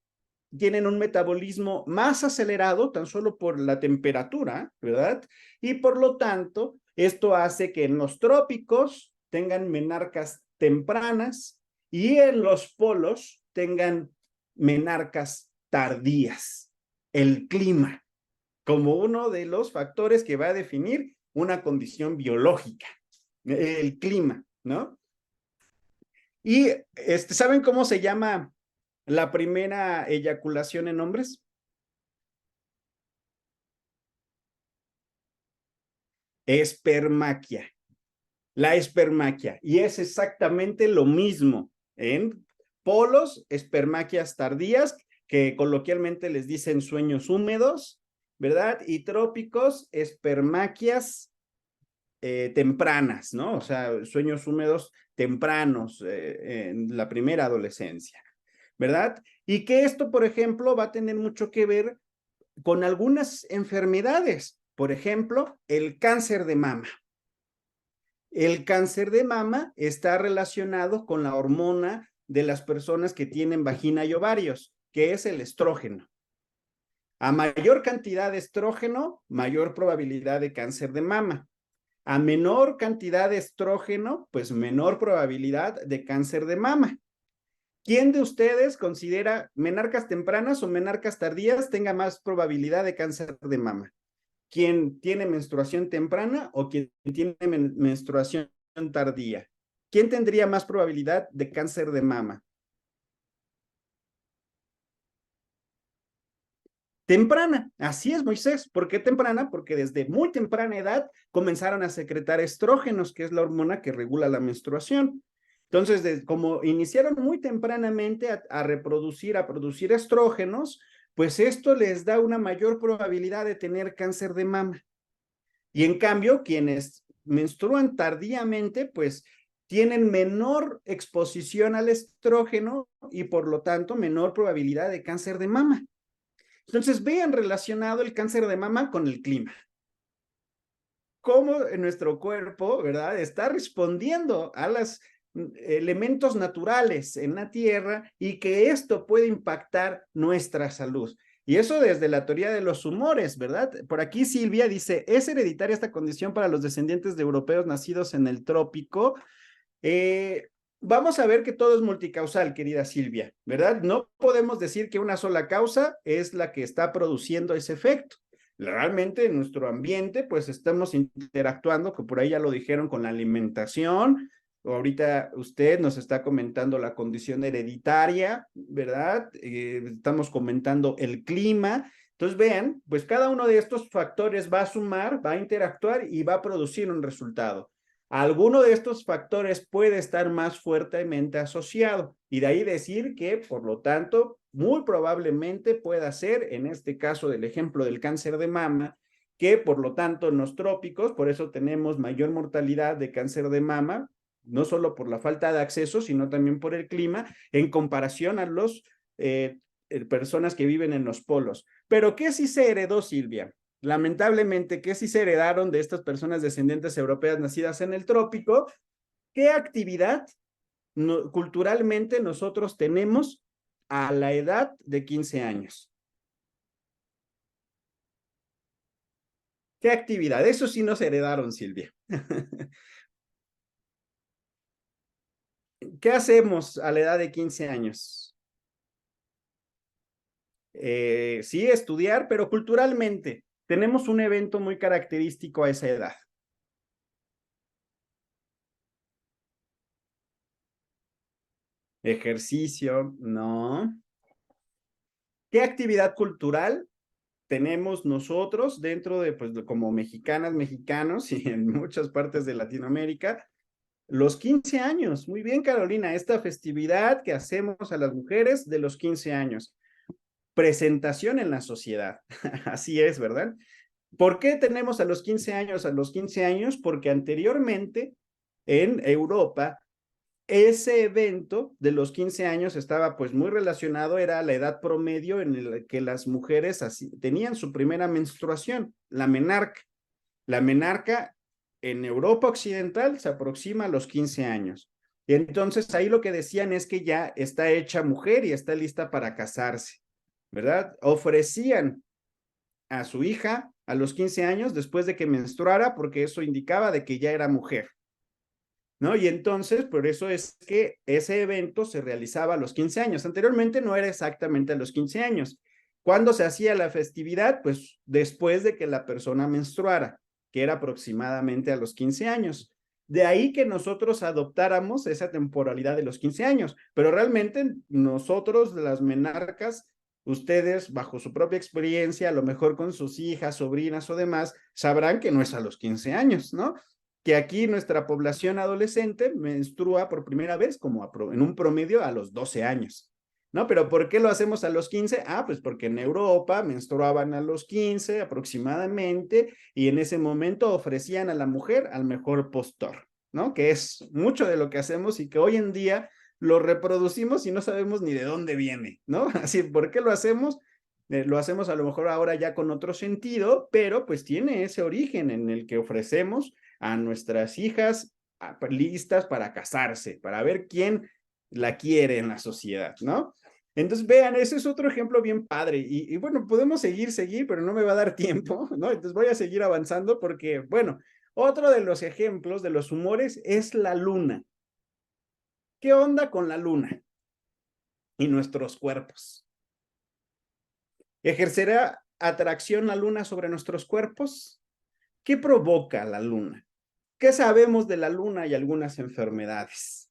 tienen un metabolismo más acelerado tan solo por la temperatura, ¿verdad? Y por lo tanto, esto hace que en los trópicos tengan menarcas tempranas y en los polos tengan menarcas tardías. El clima, como uno de los factores que va a definir una condición biológica, el clima, ¿no? Y ¿saben cómo se llama la primera eyaculación en hombres? Espermaquia. La espermaquia. Y es exactamente lo mismo en polos, espermaquias tardías, que coloquialmente les dicen sueños húmedos, ¿verdad? Y trópicos, espermaquias tempranas, ¿no? O sea, sueños húmedos tempranos en la primera adolescencia, ¿verdad? Y que esto, por ejemplo, va a tener mucho que ver con algunas enfermedades, por ejemplo, el cáncer de mama. El cáncer de mama está relacionado con la hormona de las personas que tienen vagina y ovarios, que es el estrógeno. A mayor cantidad de estrógeno, mayor probabilidad de cáncer de mama. A menor cantidad de estrógeno, pues menor probabilidad de cáncer de mama. ¿Quién de ustedes considera menarcas tempranas o menarcas tardías tenga más probabilidad de cáncer de mama? ¿Quién tiene menstruación temprana o quién tiene menstruación tardía? ¿Quién tendría más probabilidad de cáncer de mama? Temprana, así es, Moisés. ¿Por qué temprana? Porque desde muy temprana edad comenzaron a secretar estrógenos, que es la hormona que regula la menstruación. Entonces, como iniciaron muy tempranamente a producir estrógenos, pues esto les da una mayor probabilidad de tener cáncer de mama. Y en cambio, quienes menstruan tardíamente, pues tienen menor exposición al estrógeno y por lo tanto menor probabilidad de cáncer de mama. Entonces, vean relacionado el cáncer de mama con el clima. Cómo nuestro cuerpo, ¿verdad?, está respondiendo a los elementos naturales en la Tierra y que esto puede impactar nuestra salud. Y eso desde la teoría de los humores, ¿verdad? Por aquí Silvia dice, ¿es hereditaria esta condición para los descendientes de europeos nacidos en el trópico? Vamos a ver que todo es multicausal, querida Silvia, ¿verdad? No podemos decir que una sola causa es la que está produciendo ese efecto. Realmente en nuestro ambiente, pues estamos interactuando, que por ahí ya lo dijeron, con la alimentación. Ahorita usted nos está comentando la condición hereditaria, ¿verdad? Estamos comentando el clima. Entonces, vean, pues cada uno de estos factores va a sumar, va a interactuar y va a producir un resultado. Alguno de estos factores puede estar más fuertemente asociado y de ahí decir que, por lo tanto, muy probablemente pueda ser, en este caso del ejemplo del cáncer de mama, que por lo tanto en los trópicos, por eso tenemos mayor mortalidad de cáncer de mama, no solo por la falta de acceso, sino también por el clima, en comparación a los personas que viven en los polos. Pero ¿qué sí se heredó, Silvia? Lamentablemente, ¿qué sí se heredaron de estas personas descendientes europeas nacidas en el trópico? ¿Qué actividad culturalmente nosotros tenemos a la edad de 15 años? ¿Qué actividad? Eso sí nos heredaron, Silvia. ¿Qué hacemos a la edad de 15 años? Sí, estudiar, pero culturalmente tenemos un evento muy característico a esa edad. Ejercicio, no. ¿Qué actividad cultural tenemos nosotros dentro de, pues, como mexicanas, mexicanos y en muchas partes de Latinoamérica? Los 15 años. Muy bien, Carolina, esta festividad que hacemos a las mujeres de los 15 años. Presentación en la sociedad. Así es, ¿verdad? ¿Por qué tenemos a los 15 años? A los 15 años, porque anteriormente en Europa ese evento de los 15 años estaba pues muy relacionado, era la edad promedio en la que las mujeres tenían su primera menstruación, la menarca. La menarca en Europa Occidental se aproxima a los 15 años. Y entonces ahí lo que decían es que ya está hecha mujer y está lista para casarse, ¿verdad? Ofrecían a su hija a los 15 años después de que menstruara, porque eso indicaba de que ya era mujer, ¿no? Y entonces, por eso es que ese evento se realizaba a los 15 años. Anteriormente no era exactamente a los 15 años. ¿Cuándo se hacía la festividad? Pues después de que la persona menstruara, que era aproximadamente a los 15 años. De ahí que nosotros adoptáramos esa temporalidad de los 15 años, pero realmente nosotros, las menarcas, ustedes, bajo su propia experiencia, a lo mejor con sus hijas, sobrinas o demás, sabrán que no es a los 15 años, ¿no? Que aquí nuestra población adolescente menstrua por primera vez como en un promedio a los 12 años, ¿no? Pero ¿por qué lo hacemos a los 15? Ah, pues porque en Europa menstruaban a los 15 aproximadamente y en ese momento ofrecían a la mujer al mejor postor, ¿no? Que es mucho de lo que hacemos y que hoy en día lo reproducimos y no sabemos ni de dónde viene, ¿no? Así, ¿por qué lo hacemos? Lo hacemos a lo mejor ahora ya con otro sentido, pero pues tiene ese origen en el que ofrecemos a nuestras hijas listas para casarse, para ver quién la quiere en la sociedad, ¿no? Entonces, vean, ese es otro ejemplo bien padre. Y bueno, podemos seguir, pero no me va a dar tiempo, ¿no? Entonces voy a seguir avanzando porque, bueno, otro de los ejemplos de los humores es la luna. ¿Qué onda con la luna y nuestros cuerpos? ¿Ejercerá atracción la luna sobre nuestros cuerpos? ¿Qué provoca la luna? ¿Qué sabemos de la luna y algunas enfermedades?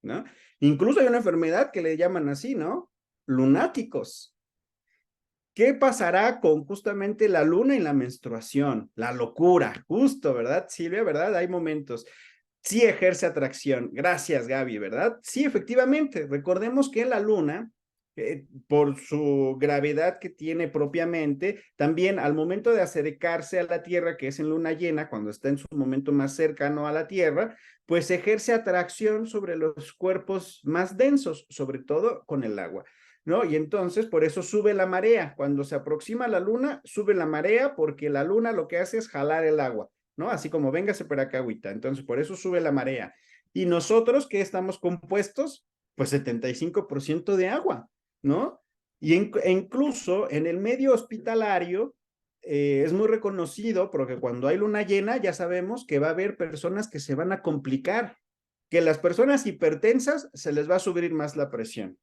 ¿No? Incluso hay una enfermedad que le llaman así, ¿no? Lunáticos. ¿Qué pasará con justamente la luna y la menstruación? La locura, justo, ¿verdad, Silvia? ¿Verdad? Hay momentos. Sí ejerce atracción. Gracias, Gaby, ¿verdad? Sí, efectivamente. Recordemos que la luna, por su gravedad que tiene propiamente, también al momento de acercarse a la Tierra, que es en luna llena, cuando está en su momento más cercano a la Tierra, pues ejerce atracción sobre los cuerpos más densos, sobre todo con el agua, ¿no? Y entonces por eso sube la marea. Cuando se aproxima la luna, sube la marea porque la luna lo que hace es jalar el agua, ¿no? Así como véngase para acá, agüita. Entonces por eso sube la marea. Y nosotros, ¿qué estamos compuestos? Pues 75% de agua, ¿no? Y incluso en el medio hospitalario es muy reconocido porque cuando hay luna llena ya sabemos que va a haber personas que se van a complicar, que las personas hipertensas se les va a subir más la presión,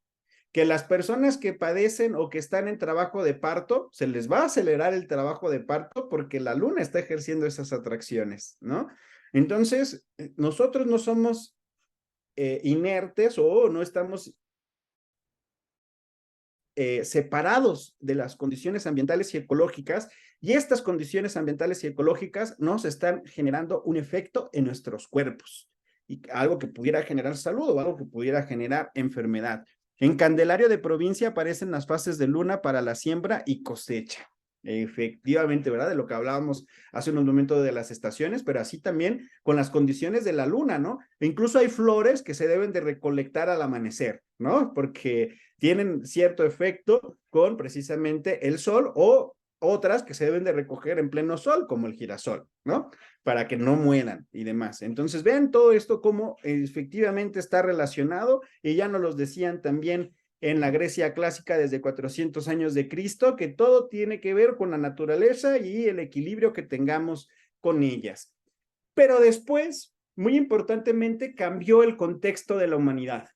que las personas que padecen o que están en trabajo de parto, se les va a acelerar el trabajo de parto porque la luna está ejerciendo esas atracciones, ¿no? Entonces, nosotros no somos inertes o no estamos separados de las condiciones ambientales y ecológicas, y estas condiciones ambientales y ecológicas nos están generando un efecto en nuestros cuerpos, y algo que pudiera generar salud o algo que pudiera generar enfermedad. En Candelario de Provincia aparecen las fases de luna para la siembra y cosecha. Efectivamente, ¿verdad? De lo que hablábamos hace unos momentos de las estaciones, pero así también con las condiciones de la luna, ¿no? E incluso hay flores que se deben de recolectar al amanecer, ¿no? Porque tienen cierto efecto con precisamente el sol o otras que se deben de recoger en pleno sol, como el girasol, ¿no? Para que no mueran y demás. Entonces, vean todo esto cómo efectivamente está relacionado y ya nos lo decían también en la Grecia clásica desde 400 años de Cristo, que todo tiene que ver con la naturaleza y el equilibrio que tengamos con ellas. Pero después, muy importantemente, cambió el contexto de la humanidad.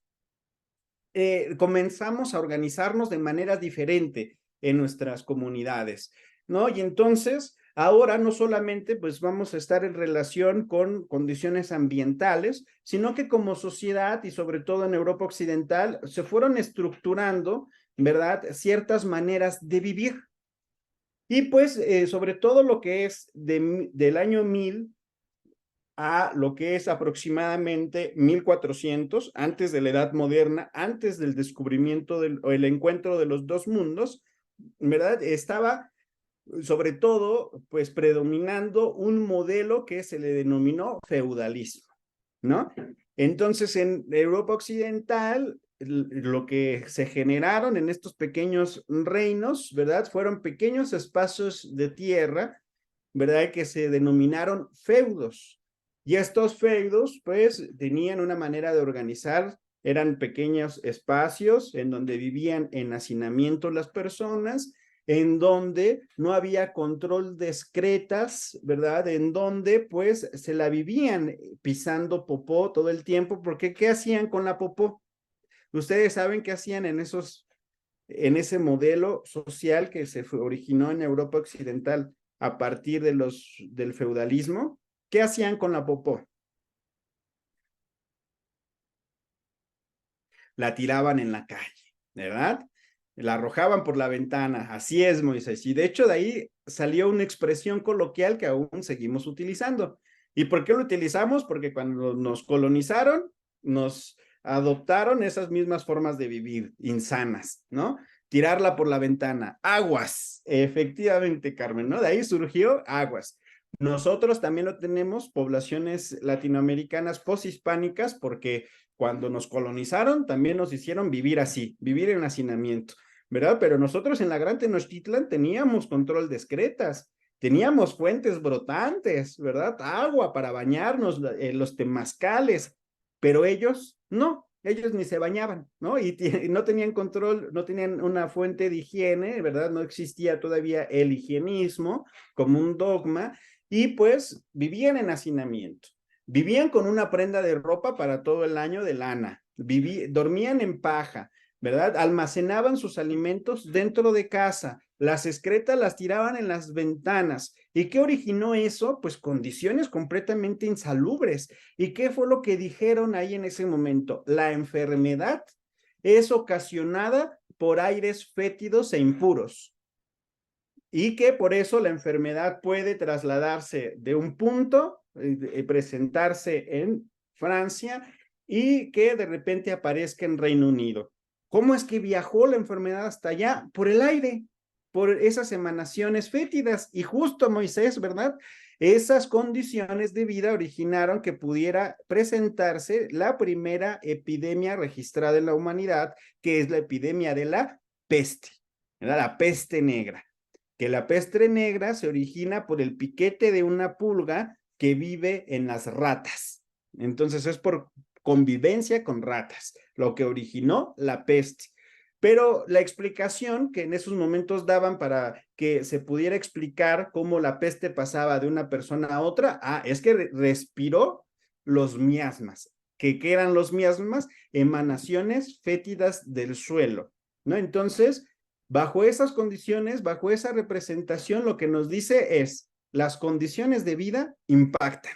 Comenzamos a organizarnos de manera diferente en nuestras comunidades, ¿no? Y entonces, ahora no solamente pues vamos a estar en relación con condiciones ambientales, sino que como sociedad y sobre todo en Europa Occidental se fueron estructurando, ¿verdad? Ciertas maneras de vivir. Y pues sobre todo lo que es del año 1000 a lo que es aproximadamente 1400, antes de la Edad Moderna, antes del descubrimiento o el encuentro de los dos mundos, ¿verdad? Estaba sobre todo, pues predominando un modelo que se le denominó feudalismo, ¿no? Entonces, en Europa Occidental, lo que se generaron en estos pequeños reinos, ¿verdad? Fueron pequeños espacios de tierra, ¿verdad? Que se denominaron feudos. Y estos feudos, pues, tenían una manera de organizar, eran pequeños espacios en donde vivían en hacinamiento las personas, en donde no había control de excretas, ¿verdad? En donde pues se la vivían pisando popó todo el tiempo, porque ¿qué hacían con la popó? Ustedes saben qué hacían en ese modelo social que se originó en Europa Occidental a partir del feudalismo. ¿Qué hacían con la popó? La tiraban en la calle, ¿verdad? La arrojaban por la ventana. Así es, Moisés. Y de hecho de ahí salió una expresión coloquial que aún seguimos utilizando. ¿Y por qué lo utilizamos? Porque cuando nos colonizaron, nos adoptaron esas mismas formas de vivir insanas, ¿no? Tirarla por la ventana. Aguas, efectivamente, Carmen, ¿no? De ahí surgió aguas. Nosotros también lo tenemos, poblaciones latinoamericanas poshispánicas, porque cuando nos colonizaron también nos hicieron vivir así, vivir en hacinamiento, ¿verdad? Pero nosotros en la Gran Tenochtitlan teníamos control de excretas, teníamos fuentes brotantes, ¿verdad? Agua para bañarnos, los temazcales, pero ellos no, ellos ni se bañaban, ¿no? Y no tenían control, no tenían una fuente de higiene, ¿verdad? No existía todavía el higienismo como un dogma, y pues vivían en hacinamiento. Vivían con una prenda de ropa para todo el año de lana, dormían en paja, ¿verdad? Almacenaban sus alimentos dentro de casa, las excretas las tiraban en las ventanas. ¿Y qué originó eso? Pues condiciones completamente insalubres. ¿Y qué fue lo que dijeron ahí en ese momento? La enfermedad es ocasionada por aires fétidos e impuros. Y que por eso la enfermedad puede trasladarse de un punto, presentarse en Francia y que de repente aparezca en Reino Unido. ¿Cómo es que viajó la enfermedad hasta allá? Por el aire, por esas emanaciones fétidas. Y justo, Moisés, ¿verdad? Esas condiciones de vida originaron que pudiera presentarse la primera epidemia registrada en la humanidad, que es la epidemia de la peste, ¿verdad? La peste negra. Que la peste negra se origina por el piquete de una pulga que vive en las ratas. Entonces es por convivencia con ratas, lo que originó la peste. Pero la explicación que en esos momentos daban para que se pudiera explicar cómo la peste pasaba de una persona a otra, es que respiró los miasmas. ¿Qué eran los miasmas? Emanaciones fétidas del suelo, ¿no? Entonces, bajo esas condiciones, bajo esa representación, lo que nos dice es, las condiciones de vida impactan.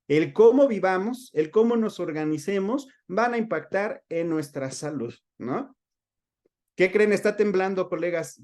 El cómo vivamos, el cómo nos organicemos, van a impactar en nuestra salud, ¿no? ¿Qué creen? Está temblando, colegas.